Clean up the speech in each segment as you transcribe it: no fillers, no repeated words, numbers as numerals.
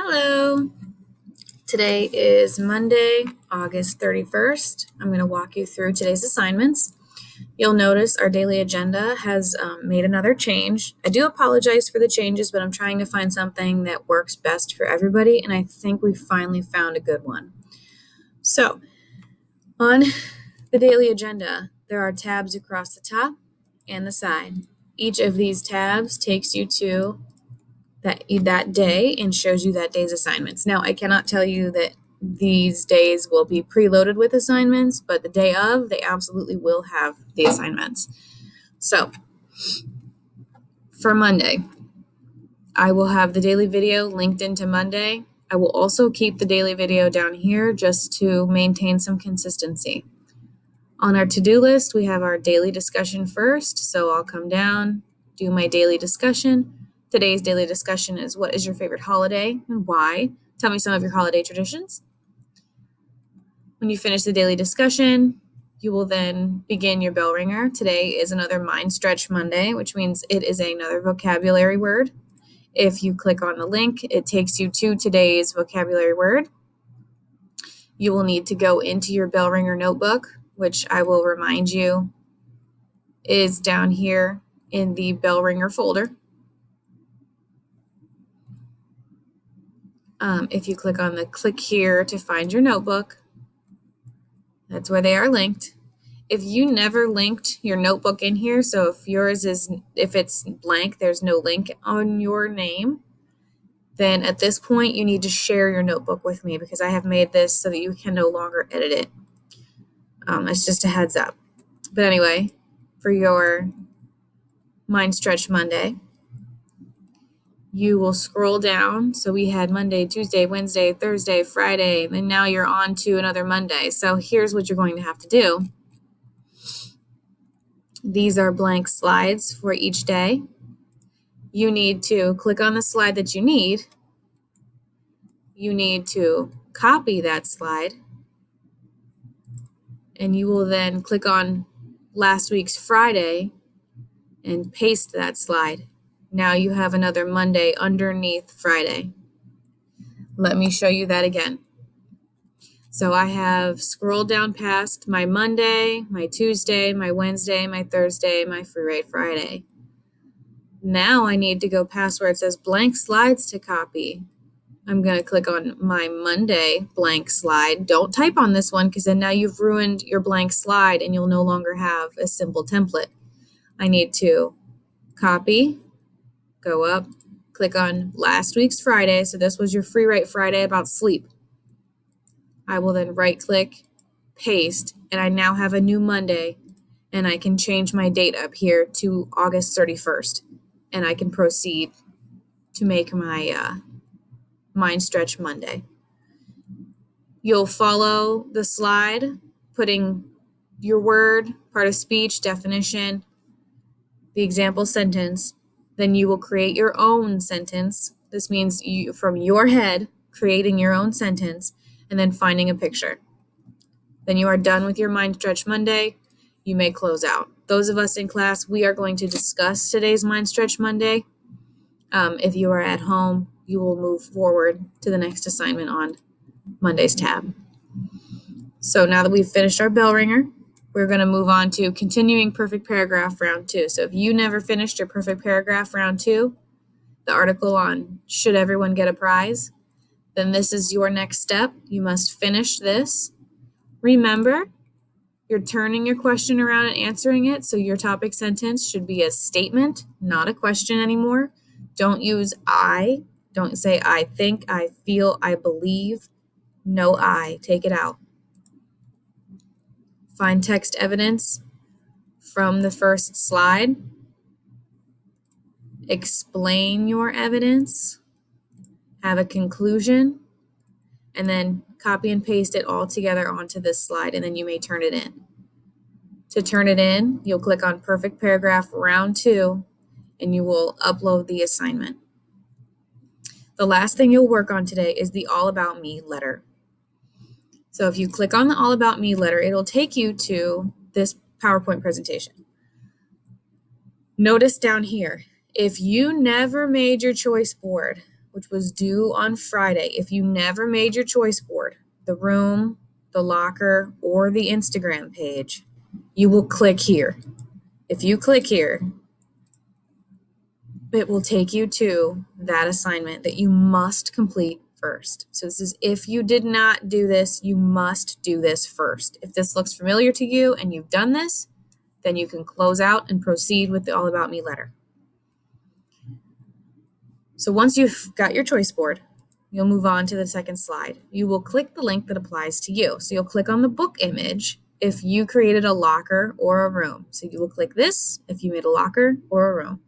Hello. Today is Monday, August 31st. I'm going to walk you through today's assignments. You'll notice our daily agenda has made another change. I do apologize for the changes, but I'm trying to find something that works best for everybody, and I think we finally found a good one. So, on the daily agenda, there are tabs across the top and the side. Each of these tabs takes you to that day and shows you that day's assignments. Now, I cannot tell you that these days will be preloaded with assignments, but the day of, they absolutely will have the assignments. So, for Monday, I will have the daily video linked into Monday. I will also keep the daily video down here just to maintain some consistency. On our to-do list, we have our daily discussion first, so I'll come down, do my daily discussion. Today's daily discussion is what is your favorite holiday and why? Tell me some of your holiday traditions. When you finish the daily discussion, you will then begin your bell ringer. Today is another Mind Stretch Monday, which means it is another vocabulary word. If you click on the link, it takes you to today's vocabulary word. You will need to go into your bell ringer notebook, which I will remind you is down here in the bell ringer folder. If you click on the click here to find your notebook, that's where they are linked. If you never linked your notebook in here, so if it's blank, there's no link on your name, then at this point you need to share your notebook with me because I have made this so that you can no longer edit it. It's just a heads up. But anyway, for your Mind Stretch Monday, you will scroll down. So we had Monday, Tuesday, Wednesday, Thursday, Friday, and now you're on to another Monday. So here's what you're going to have to do. These are blank slides for each day. You need to click on the slide that you need. You need to copy that slide. And you will then click on last week's Friday and paste that slide. Now you have another Monday underneath Friday. Let me show you that again. So I have scrolled down past my Monday, my Tuesday, my Wednesday, my Thursday, my free rate Friday. Now I need to go past where it says blank slides to copy. I'm going to click on my Monday blank slide. Don't type on this one because then now you've ruined your blank slide and you'll no longer have a simple template. I need to copy, go up, click on last week's Friday. So this was your free write Friday about sleep. I will then right click, paste, and I now have a new Monday and I can change my date up here to August 31st and I can proceed to make my Mind Stretch Monday. You'll follow the slide, putting your word, part of speech, definition, the example sentence. Then you will create your own sentence. This means you, from your head, creating your own sentence and then finding a picture. Then you are done with your Mind Stretch Monday. You may close out. Those of us in class, we are going to discuss today's Mind Stretch Monday. If you are at home, you will move forward to the next assignment on Monday's tab. So now that we've finished our bell ringer, we're going to move on to continuing perfect paragraph round 2. So if you never finished your perfect paragraph round 2, the article on should everyone get a prize, then this is your next step. You must finish this. Remember, you're turning your question around and answering it, so your topic sentence should be a statement, not a question anymore. Don't use I. Don't say I think, I feel, I believe. No I. Take it out. Find text evidence from the first slide. Explain your evidence. Have a conclusion. And then copy and paste it all together onto this slide, and then you may turn it in. To turn it in, you'll click on Perfect Paragraph Round 2, and you will upload the assignment. The last thing you'll work on today is the All About Me letter. So if you click on the All About Me letter, it'll take you to this PowerPoint presentation. Notice down here, if you never made your choice board which was due on Friday, if you never made your choice board, the room, the locker, or the Instagram page, you will click here. If you click here, it will take you to that assignment that you must complete first. So this is if you did not do this, you must do this first. If this looks familiar to you and you've done this, then you can close out and proceed with the All About Me letter. So once you've got your choice board, you'll move on to the second slide. You will click the link that applies to you. So you'll click on the book image if you created a locker or a room. So you will click this if you made a locker or a room.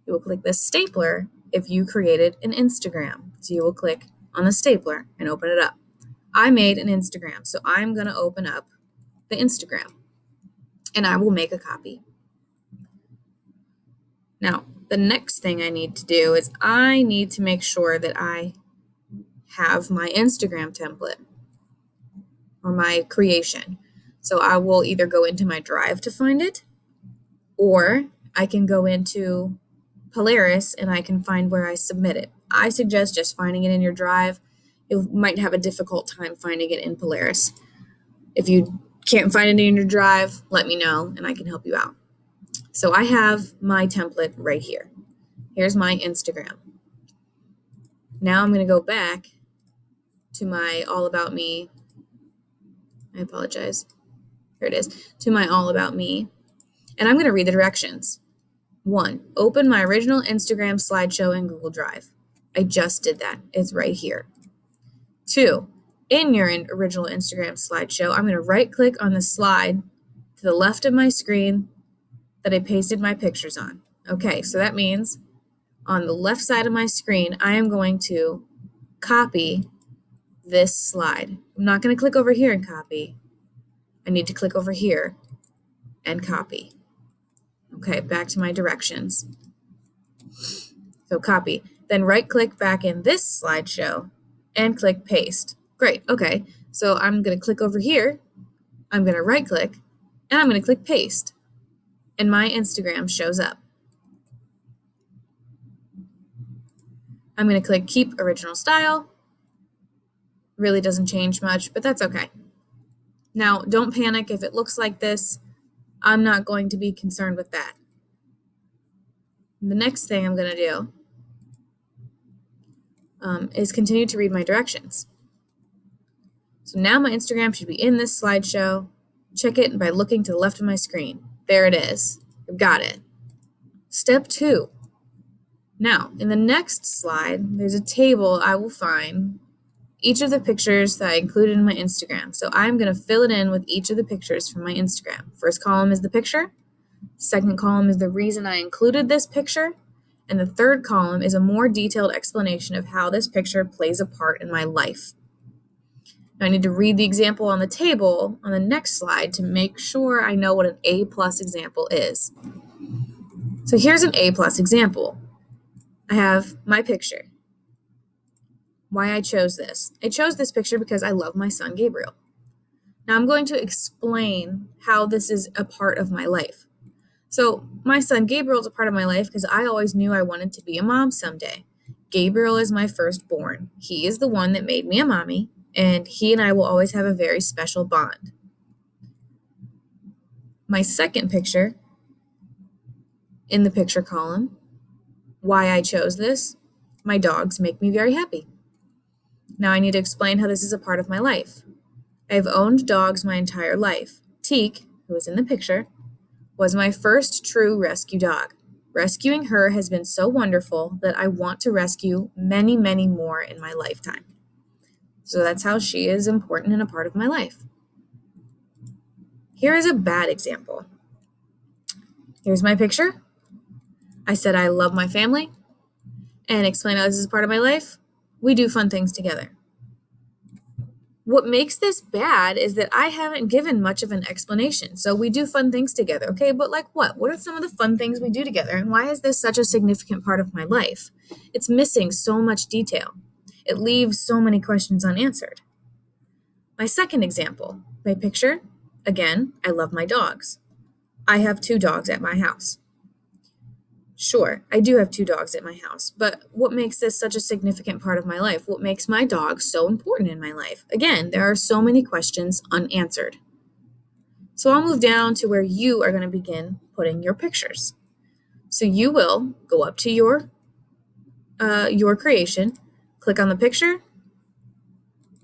You will click this stapler if you created an Instagram. So you will click on the stapler and open it up. I made an Instagram, so I'm going to open up the Instagram and I will make a copy. Now, the next thing I need to do is I need to make sure that I have my Instagram template or my creation. So I will either go into my drive to find it, or I can go into Polaris and I can find where I submit it. I suggest just finding it in your drive. You might have a difficult time finding it in Polaris. If you can't find it in your drive, let me know and I can help you out. So I have my template right here. Here's my Instagram. Now I'm going to go back to my All About Me. I apologize. Here it is. To my All About Me. And I'm going to read the directions. 1. Open my original Instagram slideshow in Google Drive. I just did that. It's right here. 2. In your original Instagram slideshow, I'm going to right-click on the slide to the left of my screen that I pasted my pictures on. Okay, so that means on the left side of my screen, I am going to copy this slide. I'm not going to click over here and copy. I need to click over here and copy. Okay, back to my directions. So copy. Then right-click back in this slideshow and click paste. Great, okay. So I'm going to click over here. I'm going to right-click and I'm going to click paste. And my Instagram shows up. I'm going to click Keep Original Style. Really doesn't change much, but that's okay. Now, don't panic if it looks like this. I'm not going to be concerned with that. The next thing I'm going to do is continue to read my directions. So now my Instagram should be in this slideshow. Check it by looking to the left of my screen. There it is. I've got it. Step 2. Now, in the next slide, there's a table I will find each of the pictures that I included in my Instagram. So I'm going to fill it in with each of the pictures from my Instagram. First column is the picture. Second column is the reason I included this picture. And the third column is a more detailed explanation of how this picture plays a part in my life. Now I need to read the example on the table on the next slide to make sure I know what an A+ example is. So here's an A+ example. I have my picture. Why I chose this. I chose this picture because I love my son, Gabriel. Now I'm going to explain how this is a part of my life. So my son, Gabriel, is a part of my life because I always knew I wanted to be a mom someday. Gabriel is my firstborn. He is the one that made me a mommy, and he and I will always have a very special bond. My second picture in the picture column, why I chose this, my dogs make me very happy. Now I need to explain how this is a part of my life. I've owned dogs my entire life. Teak, who is in the picture, was my first true rescue dog. Rescuing her has been so wonderful that I want to rescue many, many more in my lifetime. So that's how she is important and a part of my life. Here is a bad example. Here's my picture. I said I love my family and explain how this is part of my life. We do fun things together. What makes this bad is that I haven't given much of an explanation. So we do fun things together, okay? But like what? What are some of the fun things we do together? And why is this such a significant part of my life? It's missing so much detail. It leaves so many questions unanswered. My second example, my picture, again, I love my dogs. I have 2 dogs at my house. Sure, I do have 2 dogs at my house, but what makes this such a significant part of my life? What makes my dog so important in my life? Again, there are so many questions unanswered. So I'll move down to where you are going to begin putting your pictures. So you will go up to your creation, click on the picture,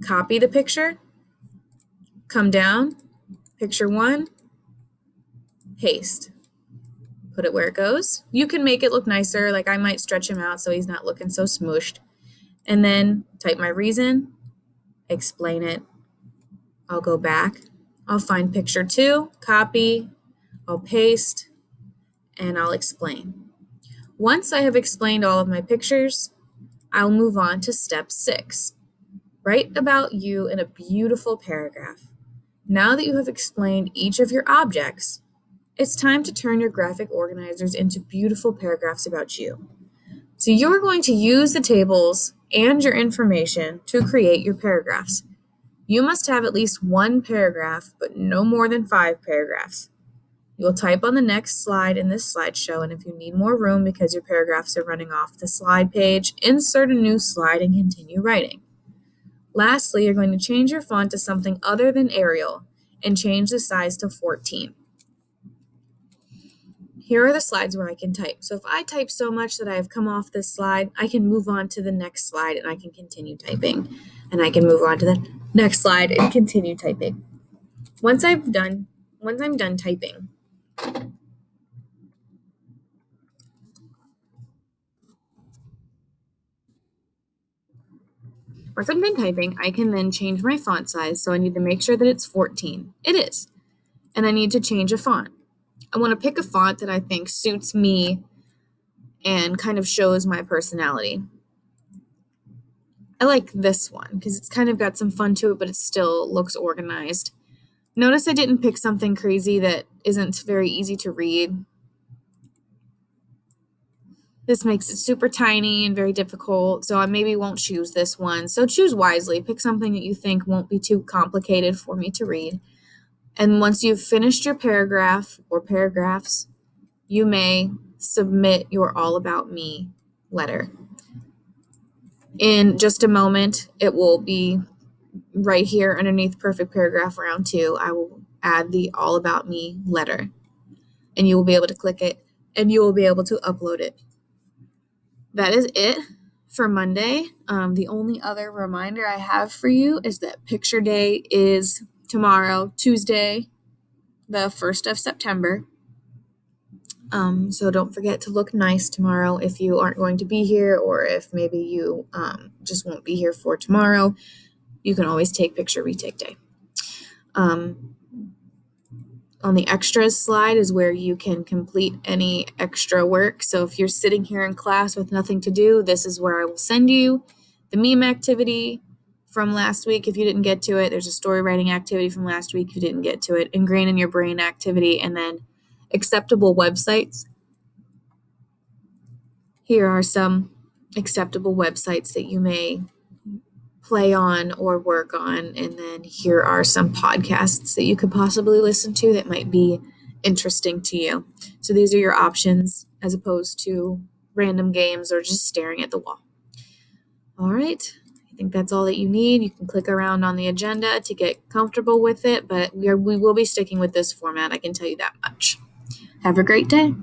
copy the picture, come down, picture 1, paste. Put it where it goes. You can make it look nicer, like I might stretch him out so he's not looking so smooshed. And then type my reason, explain it. I'll go back. I'll find picture 2, copy, I'll paste, and I'll explain. Once I have explained all of my pictures, I'll move on to step 6. Write about you in a beautiful paragraph. Now that you have explained each of your objects, it's time to turn your graphic organizers into beautiful paragraphs about you. So you're going to use the tables and your information to create your paragraphs. You must have at least 1 paragraph, but no more than 5 paragraphs. You will type on the next slide in this slideshow, and if you need more room because your paragraphs are running off the slide page, insert a new slide and continue writing. Lastly, you're going to change your font to something other than Arial and change the size to 14. Here are the slides where I can type. So if I type so much that I have come off this slide, I can move on to the next slide and I can continue typing. And I can move on to the next slide and continue typing. Once I'm done typing, I can then change my font size. So I need to make sure that it's 14. It is. And I need to change a font. I want to pick a font that I think suits me and kind of shows my personality. I like this one because it's kind of got some fun to it, but it still looks organized. Notice I didn't pick something crazy that isn't very easy to read. This makes it super tiny and very difficult, so I maybe won't choose this one. So choose wisely. Pick something that you think won't be too complicated for me to read. And once you've finished your paragraph or paragraphs, you may submit your All About Me letter. In just a moment, it will be right here underneath perfect paragraph round 2. I will add the All About Me letter, and you will be able to click it and you will be able to upload it. That is it for Monday. The only other reminder I have for you is that picture day is tomorrow, Tuesday, the 1st of September. So don't forget to look nice tomorrow if you aren't going to be here, or if maybe you just won't be here for tomorrow. You can always take picture retake day. On the extras slide is where you can complete any extra work. So if you're sitting here in class with nothing to do, this is where I will send you the meme activity from last week if you didn't get to it. There's a story writing activity from last week if you didn't get to it. Ingrain in your brain activity, and then acceptable websites. Here are some acceptable websites that you may play on or work on, and then here are some podcasts that you could possibly listen to that might be interesting to you. So these are your options as opposed to random games or just staring at the wall. All right, I think that's all that you need. You can click around on the agenda to get comfortable with it, but we will be sticking with this format, I can tell you that much. Have a great day.